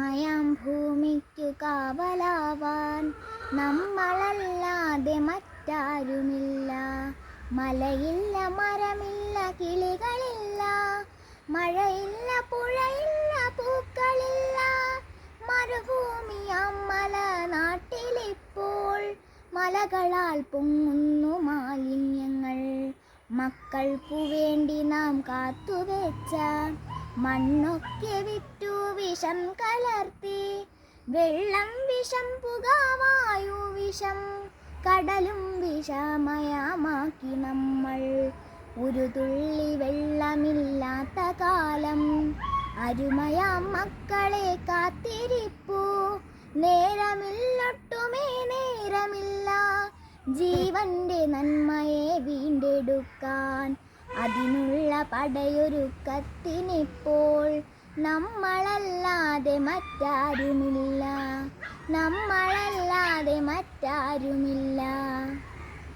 മായാം ഭൂമിക്കു കാവലാവാൻ നമ്മളല്ലാതെ മറ്റാരുമില്ല. മലയില്ല, മരമില്ല, കിളികളില്ല, മഴയില്ല, പുഴയില്ല, പൂക്കളില്ല. മരുഭൂമിയാം മല നാട്ടിലിപ്പോൾ മലകളാൽ പൊങ്ങുന്നു മാലിന്യങ്ങൾ. മക്കൾക്കു വേണ്ടി നാം കാത്തുവെച്ച മണ്ണൊക്കെ വിറ്റു വിഷം കലർത്തി. വെള്ളം വിഷം, പുക, വായു വിഷം, കടലും വിഷമയമാക്കി നമ്മൾ. ഒരു തുള്ളി വെള്ളമില്ലാത്ത കാലം, അരുമയാം മക്കളെ കാത്തിരിപ്പു. നേരമില്ലൊട്ടുമേ നേരമില്ല, ജീവന്റെ നന്മയെ വീണ്ടെടുക്കാൻ. അതിനുള്ള പടയൊരുക്കത്തിനിപ്പോൾ നമ്മളല്ലാതെ മറ്റാരുമില്ല, നമ്മളല്ലാതെ മറ്റാരുമില്ല.